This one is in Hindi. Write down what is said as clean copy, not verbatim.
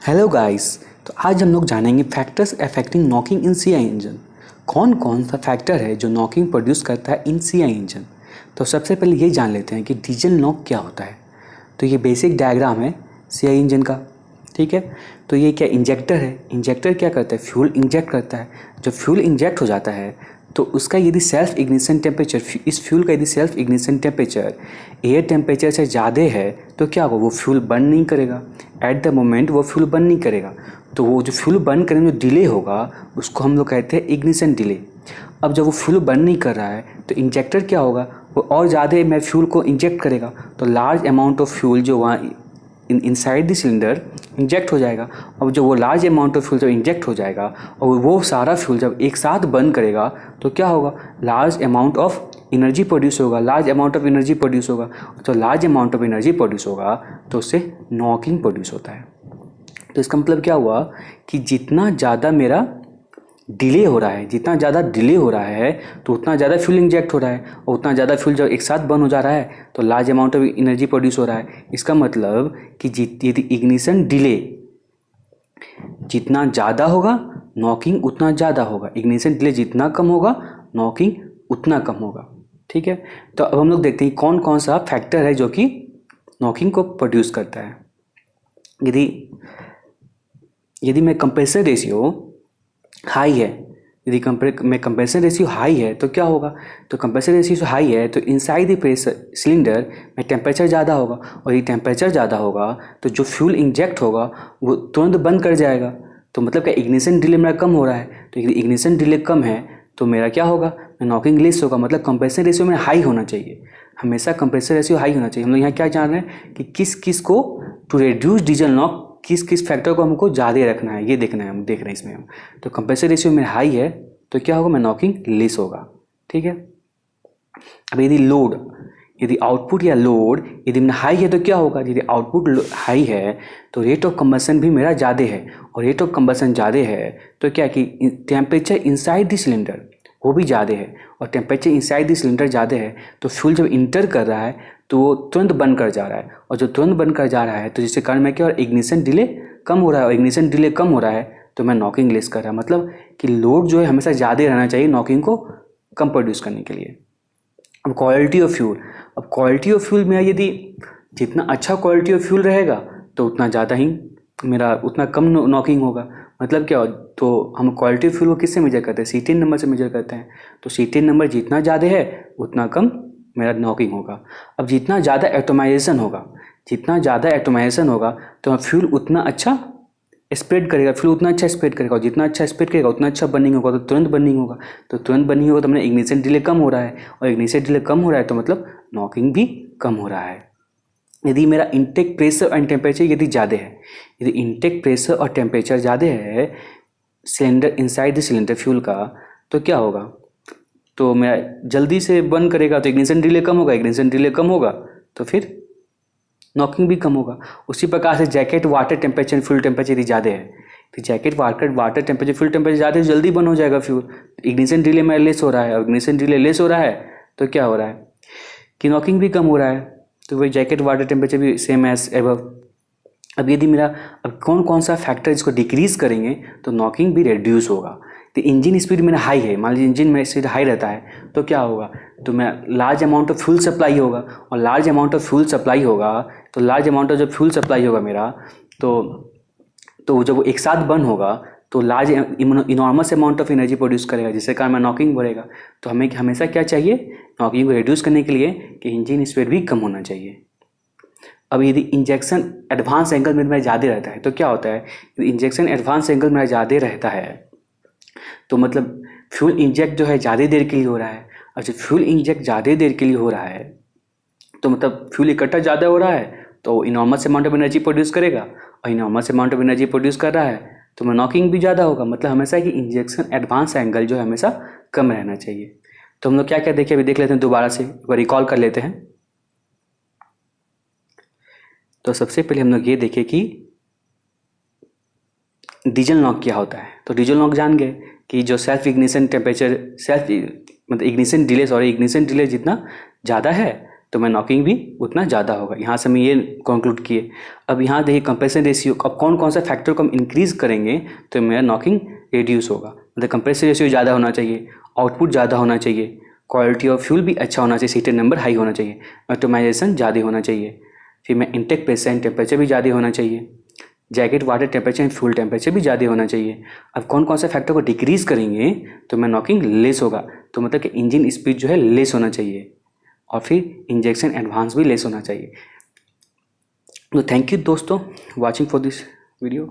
Hello guys. तो आज हम लोग जानेंगे फैक्टर्स अफेक्टिंग नॉकिंग इन सीआई इंजन। कौन कौन सा फैक्टर है जो नॉकिंग प्रोड्यूस करता है इन सीआई इंजन। तो सबसे पहले ये जान लेते हैं कि डीजल नॉक क्या होता है। तो ये बेसिक डायग्राम है सीआई इंजन का, ठीक है। तो ये क्या इंजेक्टर है, इंजेक्टर क्या करता है, फ्यूल इंजेक्ट करता है। जब फ्यूल इंजेक्ट हो जाता है तो उसका यदि सेल्फ इग्निशन टेम्परेचर, इस फ्यूल का यदि self ignition temperature air temperature से ज़्यादा है तो क्या होगा, वो फ्यूल बर्न नहीं करेगा। एट द मोमेंट वो फ्यूल बर्न नहीं करेगा, तो वो जो फ्यूल बर्न करने में जो डिले होगा उसको हम लोग कहते हैं इग्निशन डिले। अब जब वो फ्यूल बर्न नहीं कर रहा है तो इंजेक्टर क्या होगा, वो और ज़्यादा में फ्यूल को इंजेक्ट करेगा, तो लार्ज अमाउंट ऑफ फ्यूल जो वहाँ इनसाइड द सिलेंडर इंजेक्ट हो जाएगा। अब जो वो लार्ज अमाउंट ऑफ फ्यूल जब इंजेक्ट हो जाएगा और वो सारा फ्यूल जब एक साथ बर्न करेगा तो क्या होगा, large amount of energy produce होगा, large amount of energy produce होगा। तो large amount of energy produce होगा तो उससे नॉकिंग प्रोड्यूस होता है। तो इसका मतलब क्या हुआ कि जितना ज़्यादा मेरा डिले हो रहा है, जितना ज़्यादा डिले हो रहा है तो उतना ज़्यादा फ्यूल इंजेक्ट हो रहा है, और उतना ज़्यादा फ्यूल जब एक साथ बर्न हो जा रहा है तो large amount of energy produce हो रहा है। इसका मतलब कि यदि इग्निशन डिले जितना ज़्यादा होगा नॉकिंग उतना ज़्यादा होगा, इग्निशन डिले जितना कम होगा नॉकिंग उतना कम होगा, ठीक है। तो अब हम लोग देखते हैं कौन कौन सा फैक्टर है जो कि नॉकिंग को प्रोड्यूस करता है। यदि यदि मैं कंप्रेसर रेशियो हाई है, यदि कंप्रेसर रेशियो हाई है तो क्या होगा, तो कंप्रेसर रेशियो हाई है तो इनसाइड द प्रेशर सिलेंडर में टेम्परेचर ज़्यादा होगा, और ये टेम्परेचर ज़्यादा होगा तो जो फ्यूल इंजेक्ट होगा वो तुरंत बंद कर जाएगा। तो मतलब क्या इग्निशन डिले मेरा कम हो रहा है, तो यदि इग्निशन डिले कम है तो मेरा क्या होगा, नॉकिंग लेस होगा। मतलब कंप्रेसर रेशियो में हाई होना चाहिए, हमेशा कंप्रेसर रेशियो हाई होना चाहिए। हम लोग यहाँ क्या जान रहे हैं कि किस किस को टू रिड्यूस डीजल नॉक, किस किस फैक्टर को हमको ज़्यादा रखना है, ये देखना है, हम देख रहे हैं इसमें हम। तो कंप्रेसर रेशियो में हाई है तो क्या होगा, मैं नॉकिंग लेस होगा, ठीक है। अब यदि आउटपुट या लोड यदि हाई है तो क्या होगा, यदि आउटपुट हाई है तो रेट ऑफ कंबसन भी मेरा ज़्यादा है, और रेट ऑफ कंबसन ज़्यादा है तो क्या कि टेम्परेचर इनसाइड द सिलेंडर वो भी ज़्यादा है, और टेम्परेचर इनसाइड द सिलेंडर ज़्यादा है तो फ्यूल जब इंटर कर रहा है तो वो तुरंत बंद कर जा रहा है, और जो तुरंत बंद कर जा रहा है तो जिसके कारण मैं क्या, और इग्निशन डिले कम हो रहा है, और इग्निशन डिले कम हो रहा है तो मैं नॉकिंग लेस कर रहा है। मतलब कि लोड जो है हमेशा ज़्यादा रहना चाहिए नॉकिंग को कम प्रोड्यूस करने के लिए। अब क्वालिटी ऑफ फ्यूल, अब क्वालिटी ऑफ फ्यूल में यदि जितना अच्छा क्वालिटी ऑफ फ्यूल रहेगा तो उतना ज़्यादा ही मेरा उतना कम नॉकिंग होगा। मतलब क्या, तो हम क्वालिटी ऑफ फ्यूल को किससे मेजर करते हैं, सीटीएन नंबर से मेजर करते हैं। तो सीटीएन नंबर जितना ज़्यादा है उतना कम मेरा नॉकिंग होगा। अब जितना ज़्यादा एटोमाइजेशन होगा, जितना ज़्यादा एटोमाइजेशन होगा तो फ्यूल उतना अच्छा स्प्रेड करेगा, फ्यूल उतना अच्छा स्प्रेड करेगा, और जितना अच्छा स्प्रेड करेगा उतना अच्छा बर्निंग होगा, तो तुरंत बर्निंग होगा। तो तुरंत बर्निंग होगा तो मैंने इग्निशन डिले कम हो रहा है, और इग्निशन डिले कम हो रहा है तो मतलब नॉकिंग भी कम हो रहा है। यदि मेरा इनटेक प्रेशर एंड टेम्परेचर यदि ज़्यादा है, यदि इनटेक प्रेशर और टेम्परेचर ज़्यादा है cylinder inside the cylinder fuel का, तो क्या होगा, तो मेरा जल्दी से बर्न करेगा तो इग्निशन डिले कम होगा, इग्निशन डिले कम होगा तो फिर नॉकिंग भी कम होगा। उसी प्रकार से jacket water temperature fuel temperature यदि ज़्यादा है तो jacket water temperature fuel temperature ज़्यादा है जल्दी बर्न हो जाएगा फ्यूल, इग्निशन डिले मेरा लेस हो रहा है, और इग्निशन डिले लेस हो रहा है तो क्या हो रहा है कि नॉकिंग भी कम हो रहा है। तो वही जैकेट वाटर टेम्परेचर भी सेम एज एबव। अब यदि मेरा अब कौन कौन सा फैक्टर इसको डिक्रीज़ करेंगे तो नॉकिंग भी रिड्यूस होगा। तो इंजन स्पीड मेरा हाई है, मान लीजिए इंजन में स्पीड हाई रहता है तो क्या होगा, तो मैं large amount of fuel supply होगा, और large amount of fuel supply होगा तो लार्ज अमाउंट ऑफ जब फ्यूल सप्लाई होगा मेरा तो जब वो एक साथ बर्न होगा तो large enormous amount of energy produce करेगा, जिससे कारण मैं नॉकिंग बढ़ेगा। तो हमें हमेशा क्या चाहिए, नॉकिंग को रिड्यूस करने के लिए कि इंजन स्पीड भी कम होना चाहिए। अब यदि इंजेक्शन एडवांस एंगल में मेरा ज़्यादा रहता है तो क्या होता है, यदि इंजेक्शन एडवांस एंगल मेरा ज़्यादा रहता है तो मतलब फ्यूल इंजेक्ट जो है ज़्यादा देर के लिए हो रहा है, और जब फ्यूल इंजेक्ट ज़्यादा देर के लिए हो रहा है तो मतलब फ्यूल इकट्ठा ज़्यादा हो रहा है तो enormous amount of energy produce करेगा, और enormous amount of energy produce कर रहा है तो मैं नॉकिंग भी ज़्यादा होगा। मतलब हमेशा कि इंजेक्शन एडवांस एंगल जो है हमेशा कम रहना चाहिए। तो हम लोग क्या क्या देखे, अभी देख लेते हैं, दोबारा से एक बार रिकॉल कर लेते हैं। तो सबसे पहले हम लोग ये देखें कि डीजल नॉक क्या होता है। तो डीजल नॉक जान गए कि जो self ignition temperature ignition delay जितना ज़्यादा है तो मैं नॉकिंग भी उतना ज़्यादा होगा। यहाँ से हम ये कंक्लूड किए। अब यहाँ देखिए कंप्रेशन रेशियो, अब कौन कौन सा फैक्टर को हम इंक्रीज़ करेंगे तो मेरा नॉकिंग रिड्यूस होगा। मतलब कंप्रेशन रेशियो ज़्यादा होना चाहिए, आउटपुट ज़्यादा होना चाहिए, क्वालिटी ऑफ फ्यूल भी अच्छा होना चाहिए, सीटेड नंबर हाई होना चाहिए, ऑप्टिमाइजेशन ज़्यादा होना चाहिए, फिर मैं इनटेक प्रेशर एंड टेम्परेचर भी ज़्यादा होना चाहिए, jacket water temperature and fuel temperature भी ज़्यादा होना चाहिए। अब कौन कौन से फैक्टर को डिक्रीज़ करेंगे तो मैं नॉकिंग लेस होगा, तो मतलब कि इंजन स्पीड जो है लेस होना चाहिए, और फिर इंजेक्शन एडवांस भी लेस होना चाहिए। तो थैंक यू दोस्तों वाचिंग फॉर दिस वीडियो।